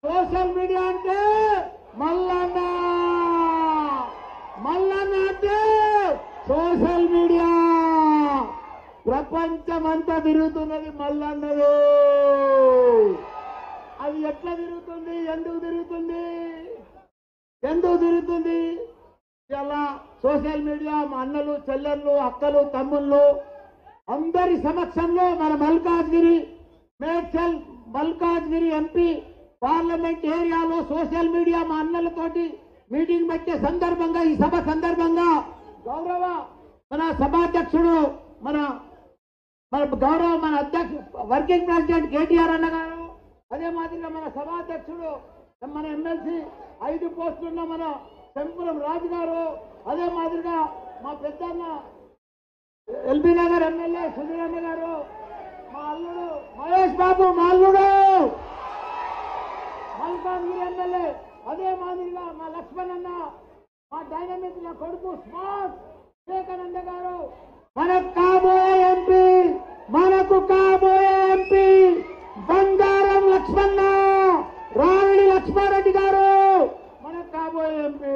Social media అంటే మల్లన్న అంటే social media ప్రపంచమంతా తిరుగుతున్నది మల్లన్నదే. అది ఎట్లా తిరుగుతుంది, ఎందుకు తిరుగుతుంది ఇలా సోషల్ మీడియా మా అన్నలు చెల్లెళ్ళు అక్కలు తమ్ముళ్ళు అందరి సమక్షంలో మన మల్కాజ్గిరి ఎంపీ పార్లమెంట్ ఏరియాలో సోషల్ మీడియా మా అన్నలతోటి మీటింగ్ పెట్టే సందర్భంగా ఈ సభ సందర్భంగా గౌరవ మన సభాధ్యక్షుడు మన గౌరవ మన వర్కింగ్ ప్రెసిడెంట్ కేటీఆర్ అన్న గారు, అదే మాదిరిగా మన సభాధ్యక్షుడు మన ఎమ్మెల్సీ 5 పోస్టులున్న మన శంపురం రాజు గారు, అదే మాదిరిగా మా పెద్దన్న ఎల్బీ నగర్ ఎమ్మెల్యే సుధీర్ అన్న గారు, మా అల్లుడు మహేష్ బాబు మా అల్లుడు మల్కాజ్గిరి ఎమ్మెల్యే, అదే మాదిరిగా మా లక్ష్మణ్ అన్న, మా డైనమిక్ కొడుకు స్మార్ట్ వివేకానంద గారు, మనకు కాబోయే ఎంపీ బంగారం లక్ష్మణ రావిడి లక్ష్మారెడ్డి గారు మనకు కాబోయే ఎంపీ.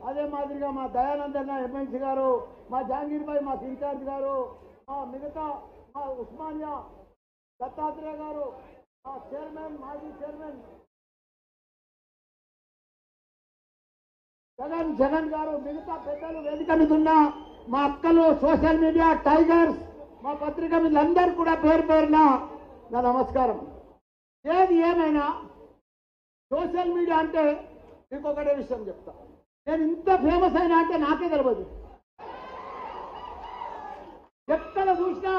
అదే మాదిరిగా మా దయానంద్ అన్న ఎమ్మెల్సీ గారు, మా జహాంగీర్ భాయ్ మాకు ఇన్ఛార్జ్ గారు, మా మిగతా మా ఉస్మానియా దత్తాత్రేయ గారు, మా చైర్మన్ మాజీ చైర్మన్ జగన్ గారు, మిగతా పెద్దలు వేదిక మీద ఉన్న మా అక్కలు సోషల్ మీడియా టైగర్స్, మా పత్రిక వీళ్ళందరూ కూడా పేరు పేరున నా నమస్కారం. ఏది ఏమైనా సోషల్ మీడియా అంటే మీకు ఒకటే విషయం చెప్తా. నేను ఇంత ఫేమస్ అయినా అంటే నాకే తెలియదు. ఎక్కడ చూసినా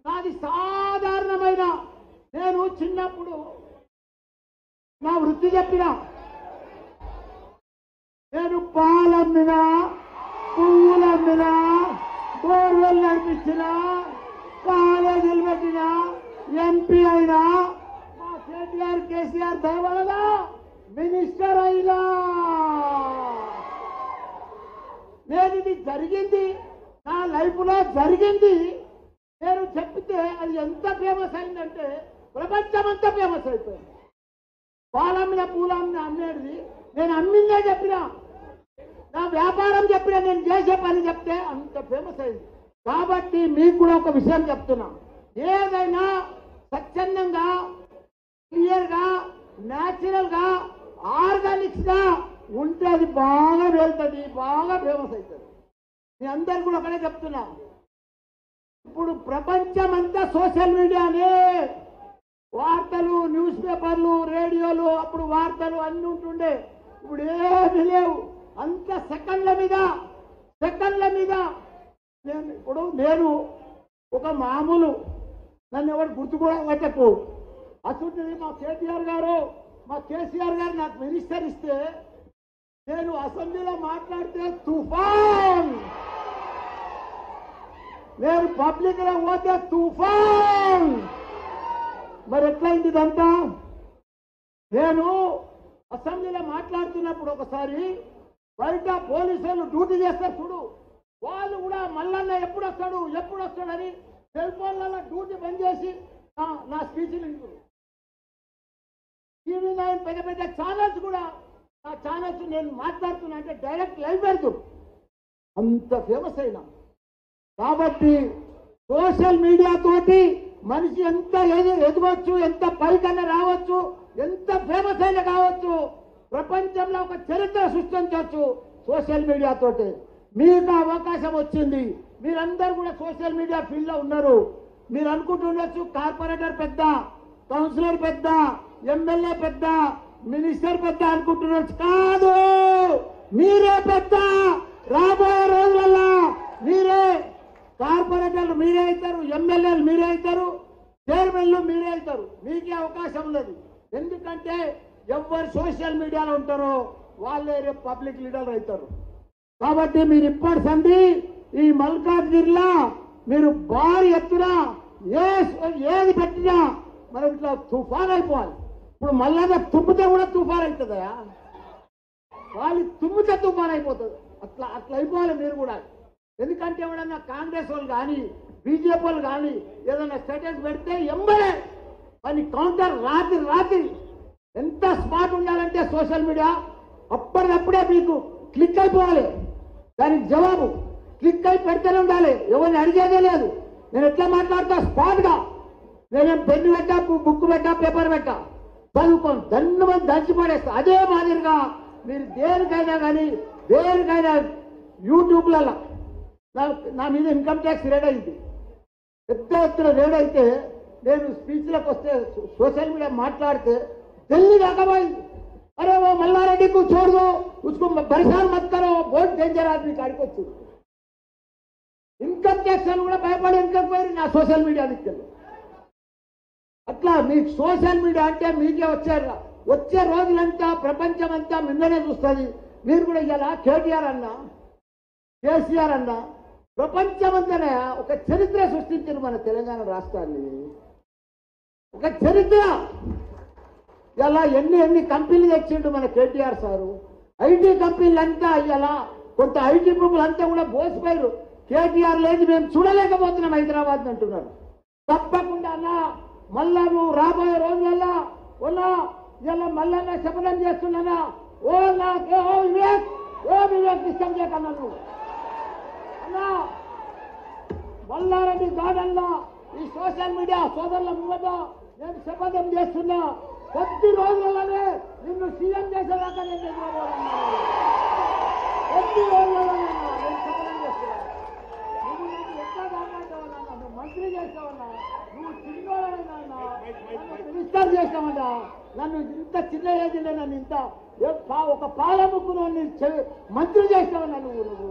నాది సాధారణమైన, నేను చిన్నప్పుడు నా వృత్తి చెప్పిన, నేను పాలమ్మినా, పువ్వులమ్మినా, బోర్వెల్ నడిపించిన, కాలేజీలు పెట్టిన, ఎంపీ అయినా, మా కేటీఆర్ కేసీఆర్ దయవల్ల మినిస్టర్ అయినా. నేను ఇది జరిగింది నా లైఫ్ లో జరిగింది. నేను చెప్తే అది ఎంత ఫేమస్ అయిందంటే ప్రపంచమంతా ఫేమస్ అయిపోయింది. పాలమ్మిన పూలమ్మిన అమ్మేది నేను అమ్మిందే చెప్పిన, నా వ్యాపారం చెప్పిన, నేను చేసే పని చెప్తే అంత ఫేమస్ అయింది. కాబట్టి మీకు కూడా ఒక విషయం చెప్తున్నా, ఏదైనా స్వచ్ఛందంగా క్లియర్ గా న్యాచురల్ గా ఆర్గానిక్స్ గా ఉంటే అది బాగా వెళ్తుంది, బాగా ఫేమస్ అవుతుంది. మీ అందరు కూడా ఒకటే చెప్తున్నా, ఇప్పుడు ప్రపంచం అంతా సోషల్ మీడియానే. వార్తలు, న్యూస్ పేపర్లు, రేడియోలు, అప్పుడు వార్తలు అన్ని ఉంటుండే, ఇప్పుడు ఏమీ లేవు. అంత సెకండ్ల మీద నేను ఒక మామూలు, నన్ను ఎవరు గుర్తు కూడా పెట్టకు. అసలు మా కేటీఆర్ గారు, మా కేసీఆర్ గారు నాకు మినిస్టర్ ఇస్తే నేను అసెంబ్లీలో మాట్లాడితే తుఫాన్, నేను పబ్లిక్ లో పోతే తుఫాన్. మరి ఎట్లయింది ఇదంతా? నేను అసెంబ్లీలో మాట్లాడుతున్నప్పుడు ఒకసారి బయట పోలీసులు డ్యూటీ చేస్తారు చూడు, వాళ్ళు కూడా మల్లన్న ఎప్పుడు వస్తాడని సెల్ ఫోన్లలో డ్యూటీ బంద్ చేసి నా స్పీచ్ వింటారు. టీవీ 9 పెద్ద ఛానల్స్ కూడా నా ఛానల్స్ నేను మాట్లాడుతున్నా అంటే డైరెక్ట్ లైవ్ పెడతారు, అంత ఫేమస్ అయినా. కాబట్టి సోషల్ మీడియా తోటి మనిషి ఎంత ఎదగవచ్చు, ఎంత పైకన్నా రావచ్చు, ఎంత ఫేమస్ అయినా కావచ్చు, ప్రపంచంలో ఒక చరిత్ర సృష్టించవచ్చు సోషల్ మీడియా తోటి. మీకు అవకాశం వచ్చింది, మీరందరూ కూడా సోషల్ మీడియా ఫీల్డ్ లో ఉన్నారు. మీరు అనుకుంటుండొచ్చు కార్పొరేటర్ పెద్ద, కౌన్సిలర్ పెద్ద, ఎమ్మెల్యే పెద్ద, మినిస్టర్ పెద్ద అనుకుంటుండొచ్చు. కాదు, మీరే పెద్ద. రాబోయే రోజులలో మీరే కార్పొరేటర్లు మీరే అవుతారు, ఎమ్మెల్యేలు మీరే అవుతారు, చైర్మన్లు మీరే అవుతారు. మీకే అవకాశం ఉన్నది. ఎందుకంటే ఎవరు సోషల్ మీడియాలో ఉంటారో వాళ్ళే రేపు పబ్లిక్ లీడర్లు అవుతారు. కాబట్టి మీరు ఇప్పటి సంది ఈ మల్కాజ్గిరిలో మీరు భారీ ఎత్తున ఏది పెట్టినా మనం ఇట్లా తుఫాన్ అయిపోవాలి. ఇప్పుడు మళ్ళా తుమ్మితే కూడా తుఫాన్ అవుతుందా? వాళ్ళు తుమ్మితే తుఫాన్ అయిపోతుంది. అట్లా అయిపోవాలి మీరు కూడా. ఎందుకంటే ఎవడన్నా కాంగ్రెస్ వాళ్ళు కానీ బీజేపీ వాళ్ళు కానీ ఏదైనా స్టేటస్ పెడితే ఎంబడే అని కౌంటర్ రాత్రి ఎంత స్మార్ట్ ఉండాలంటే సోషల్ మీడియా అప్పటికప్పుడే మీకు క్లిక్ అయిపోవాలి. దానికి జవాబు క్లిక్ అయి పెడితేనే ఉండాలి. ఎవరిని అడిగేదే లేదు. నేను ఎట్లా మాట్లాడతా స్పాట్గా, నేనేం పెన్ను పెట్టా, బుక్ పెట్టా, పేపర్ పెట్టా, చదువుకోను, దన్ను మంది దంచి పడేస్తా. అదే మాదిరిగా మీరు దేనికైనా కానీ దేనికైనా యూట్యూబ్లలో నా మీద ఇన్కమ్ ట్యాక్స్ రేట్ అయింది, పెద్ద ఎత్తున రేట్ అయితే నేను స్పీచ్లకు వస్తే సోషల్ మీడియా మాట్లాడితే ఢిల్లీ దాకా పోయింది. अरे वो मल्लारेड्डी को छोड़ दो, उसको परेशान मत करो, बहुत डेंजर आदमी काड़को इनकम टैक्स కూడా భయపడి ఇంకపోయారు నా సోషల్ మీడియా దిక్కెళ్ళి. అట్లా మీకు సోషల్ మీడియా అంటే మీకే వచ్చే రోజులంతా ప్రపంచం అంతా మిమ్మల్నే చూస్తుంది. మీరు కూడా ఇలా కేటీఆర్ అన్నా కేసీఆర్ అన్నా ప్రపంచమంతానే ఒక చరిత్ర సృష్టించారు మన తెలంగాణ రాష్ట్రాన్ని. ఒక చరిత్ర. ఇలా ఎన్ని కంపెనీలు తెచ్చిండు మన కేటీఆర్ సారు. ఐటీ కంపెనీలు అంతా ఇలా కొంత ఐటీ పీపుల్ అంతా కూడా బోసిపోయారు. కేటీఆర్ లేదు మేము చూడలేకపోతున్నాం హైదరాబాద్ అంటున్నారు. తప్పకుండా అన్నా మళ్ళా నువ్వు రాబోయే రోజులల్లా ఉన్నా ఇలా మళ్ళా శపథం చేస్తున్నానా ఓ వివేక్ ఇష్టం చేయకన్నా నువ్వు అన్నా మల్లారెడ్డి గార్డెన్లో ఈ సోషల్ మీడియా సోదరుల ముంగట నేను శపథం చేస్తున్నా. కొద్ది రోజులలోనే నిన్ను సీఎం చేసేదాకా నేను ఎదురబోతున్నాను. కొద్ది రోజులలోనే నేను శపథం చేస్తున్నాను. నువ్వు నాకు ఎట్లా కాపాడుతావన్నా, నువ్వు మంత్రి చేస్తావన్నా, నువ్వు చిన్నోడైనా మినిస్టర్ చేస్తావన్నా, నన్ను ఇంత చిన్న ఏజ్లో నన్ను ఇంత ఒక పాలముక్కును మంత్రి చేస్తావన్నా నువ్వు.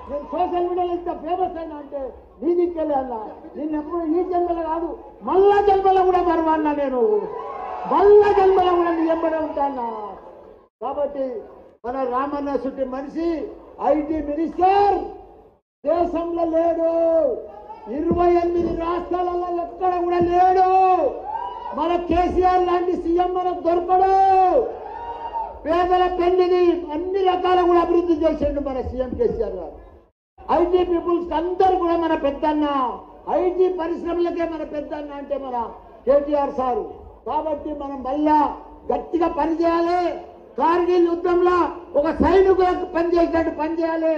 నేను సోషల్ మీడియాలో ఇంత ఫేమస్ అయినా అంటే నీ దిక్కెళ్ళి అన్నా. నిన్నెప్పుడు ఈ జన్మలో కాదు మళ్ళా జన్మలో కూడా మరవన్నా, నేను మళ్ళా జన్మలో కూడా నీ ఎంబడే ఉంటానా. కాబట్టి మన రామన్న సుట్టి మనిషి ఐటీ మినిస్టర్ దేశంలో లేడు, 28 రాష్ట్రాలలో ఎక్కడ కూడా లేడు. మన కేసీఆర్ లాంటి సీఎం మనకు దొరకడు. పేదల పెళ్లిని అన్ని రకాల కూడా అభివృద్ధి చేసిండు మన సీఎం కేసీఆర్ గారు. ఐటీ పీపుల్స్ అందరూ కూడా మన పెద్దన్న, ఐటీ పరిశ్రమలకే మన పెద్దన్న అంటే మన కేటీఆర్ సారు. కాబట్టి మనం మళ్ళా గట్టిగా పనిచేయాలి. కార్గిల్ యుద్ధంలో ఒక సైనికులకు పనిచేసినట్టు పనిచేయాలి.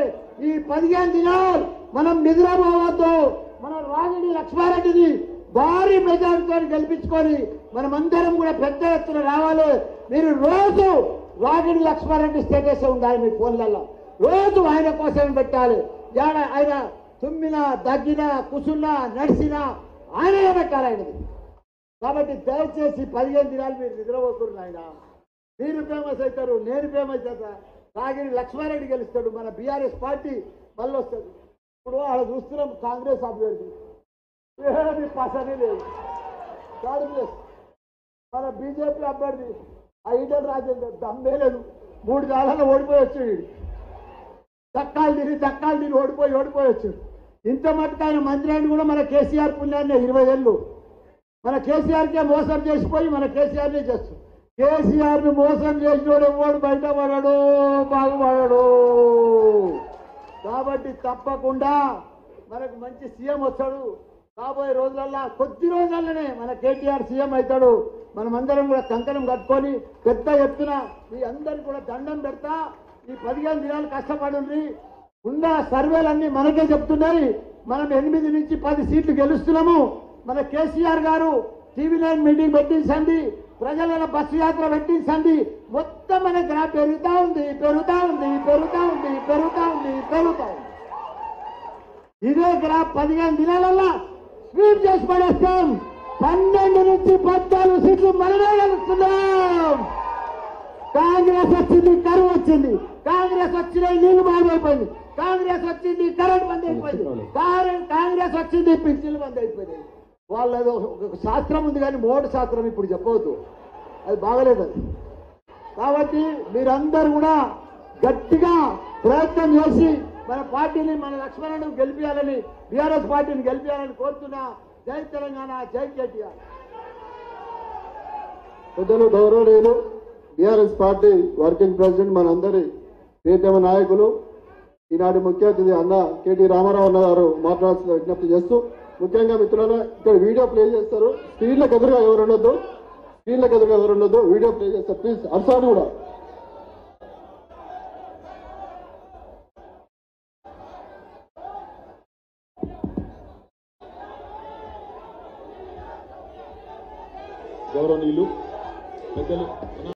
ఈ 15 దినాలు మనం నిద్రపోవద్దు. మన రాగిడి లక్ష్మారెడ్డిని భారీ మెజార్టీతో గెలిపించుకొని మనమందరం కూడా పెద్ద ఎత్తున రావాలి. మీరు రోజు రాగిడి లక్ష్మారెడ్డి స్టేటస్ ఉండాలి మీ ఫోన్లలో. రోజు ఆయన కోసం పెట్టాలి. ఆయన తుమ్మినా దగ్గినా కూసున్నా నడిచినా ఆయనే పెట్టాలి ఆయనది. కాబట్టి దయచేసి 15 దినాలు మీరు నిద్రపోతున్నారు. ఆయన మీరు ఫేమస్ అవుతారు, నేను ఫేమస్ అవుతా. రాగిడి లక్ష్మారెడ్డి గెలుస్తాడు. మన బీఆర్ఎస్ పార్టీ మళ్ళీ వస్తుంది. ఇప్పుడు అలా చూస్తున్నాం కాంగ్రెస్ అభ్యర్థి ఏమి పసనే లేదు. థర్డ్ ప్లేస్ మన బీజేపీ అభ్యర్థి ఆ ఈటల రాజేందర్ దమ్మే లేదు. 3 కాలాల్లో ఓడిపోయి వచ్చాడు. దక్కాలు తిరిగి ఓడిపోయి వచ్చాడు. ఇంత మటుకు ఆయన మంత్రి అయిన కూడా మన కేసీఆర్ పుణ్యాన్ని 20 ఏళ్ళు మన కేసీఆర్కే మోసం చేసిపోయి మన కేసీఆర్నే చేస్తాం. కేసీఆర్ని మోసం చేసినోడు ఎవడు బయటపడడు, బాగుపడడు. కాబట్టి తప్పకుండా మనకు మంచి సీఎం వస్తాడు. రాబోయే రోజులల్లా కొద్ది రోజులనే మన కేటీఆర్ సీఎం అవుతాడు. మనమందరం కూడా కంకణం కట్టుకొని పెద్ద ఎత్తున మీ అందరికీ కూడా దండం పెడతా. ఈ 15 దినాలు కష్టపడి ఉన్న సర్వేలన్నీ మనకే చెప్తున్నాయి. మనం 8 నుంచి 10 సీట్లు గెలుస్తున్నాము. మన కేసీఆర్ గారు TV9 మీటింగ్ పెట్టించండి, ప్రజల బస్సు యాత్ర పెట్టించండి. మొత్తం మన గ్రాఫ్ పెరుగుతా ఉంది. ఇదే గ్రాఫ్ 15 దినాలల్లో స్వీప్ చేసి పడేస్తాం. 12 నుంచి 14 సీట్లు మనమే గెలుస్తున్నాం. కాంగ్రెస్ వచ్చింది, కరువు వచ్చింది. కాంగ్రెస్ వచ్చిన నీళ్లు బాగైపోయింది. కాంగ్రెస్ వచ్చింది, కరెంట్ బంద్ అయిపోయింది. కాంగ్రెస్ వచ్చింది, పింఛన్లు బంద్ అయిపోయింది. వాళ్ళది ఒక శాస్త్రం ఉంది కానీ మోటు శాస్త్రం ఇప్పుడు చెప్పవద్దు, అది బాగలేదు అది. కాబట్టి మీరందరూ కూడా గట్టిగా ప్రయత్నం చేసి మన పార్టీని, మన లక్ష్మణుని గెలిపించాలని, బీఆర్ఎస్ పార్టీని గెలిపించాలని కోరుతున్నా. జై తెలంగాణ, జై కేటీఆర్. పెద్దలు గౌరవనీయులు బీఆర్ఎస్ పార్టీ వర్కింగ్ ప్రెసిడెంట్ మనందరి ప్రియతమ నాయకులు ఈనాటి ముఖ్య అతిథి అన్న కేటీ రామారావు అన్న గారు మాట్లాడాల్సిన విజ్ఞప్తి చేస్తూ, ముఖ్యంగా మిత్రులను ఇక్కడ వీడియో ప్లే చేస్తారు. స్క్రీన్లకు ఎదురుగా ఎవరు ఉండొద్దు. స్క్రీన్లకు ఎదురుగా ఎవరు ఉండదు, వీడియో ప్లే చేస్తారు ప్లీజ్. అర్సాని కూడా గౌరవనీయులు పెద్దలు